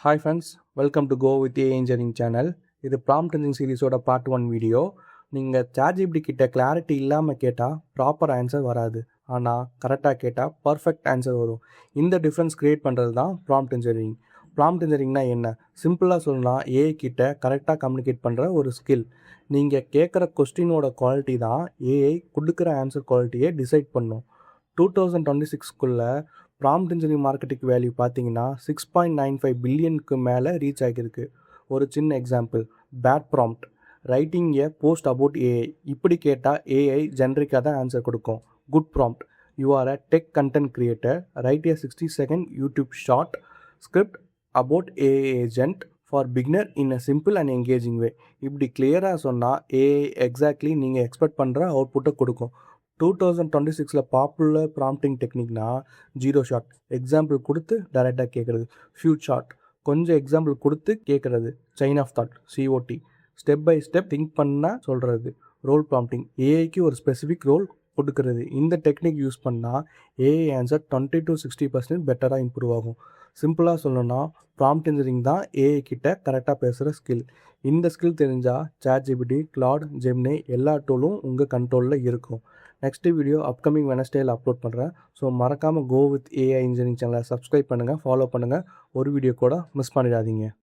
Hi friends, welcome to Go with AI Engineering channel. இது prompt engineering சீரிஸோட part 1 video. நீங்கள் ChatGPT கிட்ட clarity இல்லாமல் கேட்டால் ப்ராப்பர் ஆன்சர் வராது, ஆனால் கரெக்டாக கேட்டால் பர்ஃபெக்ட் ஆன்சர் வரும். இந்த டிஃப்ரென்ஸ் க்ரியேட் பண்ணுறது தான் ப்ராம்ப்ட் இன்ஜினியரிங். ப்ராம்ப்ட் இன்ஜினியரிங்னா என்ன? சிம்பிளாக சொல்லலாம், ஏஐ கிட்ட கரெக்டாக கம்யூனிகேட் பண்ணுற ஒரு ஸ்கில். நீங்கள் கேட்குற கொஸ்டினோட குவாலிட்டி தான் ஏஐ கொடுக்குற ஆன்சர் குவாலிட்டியை டிசைட் பண்ணும். 2026க்குள்ளே ப்ராம்ப்ட் இன்ஜினியரிங் மார்க்கெட்டிங் வேல்யூ பார்த்தீங்கன்னா 6.95 பில்லியனுக்கு மேலே ரீச் ஆகியிருக்கு. ஒரு சின்ன example, bad prompt, writing a post about AI. இப்படி கேட்டால் ஏஐ ஜென்ரிக்காக தான் ஆன்சர் கொடுக்கும். Good prompt, you are a tech content creator, write a 60-second YouTube short script about AI agent for beginner in a simple and engaging way. இப்படி கிளியராக சொன்னால் AI exactly நீங்கள் expect பண்ணுற அவுட்புட்டை கொடுக்கும். 2026 பாப்புலர் ப்ராம்ப்டிங் டெக்னிக்னா zero shot, example கொடுத்து டைரெக்டாக கேட்குறது. ஃபியூ ஷாட், கொஞ்சம் எக்ஸாம்பிள் கொடுத்து கேட்குறது. Chain of thought, COT, step by step think பண்ண சொல்கிறது. ரோல் ப்ராம்ப்டிங், ஏஐக்கு ஒரு ஸ்பெசிஃபிக் ரோல் கொடுக்கறது. இந்த டெக்னிக் யூஸ் பண்ணால் ஏஐ ஆன்சர் 20-60% பெட்டராக இம்ப்ரூவ் ஆகும். சிம்பிளாக சொல்லணும்னா ப்ராம்ப்ட் இன்ஜினியரிங் தான் ஏஐ கிட்ட கரெக்டாக பேசுகிற ஸ்கில். இந்த ஸ்கில் தெரிஞ்சால் ChatGPT, Claude, Gemini எல்லா டூலும் உங்கள் கண்ட்ரோலில் இருக்கும். நெக்ஸ்ட் வீடியோ அப்கமிங் வெனஸ்டேயில் அப்லோட் பண்ணுறேன். ஸோ மறக்காமல் கோ வித் ஏஐ இன்ஜினியரிங் சேனலை சப்ஸ்கிரைப் பண்ணுங்கள், ஃபாலோ பண்ணுங்கள். ஒரு வீடியோ கூட மிஸ் பண்ணிடாதீங்க.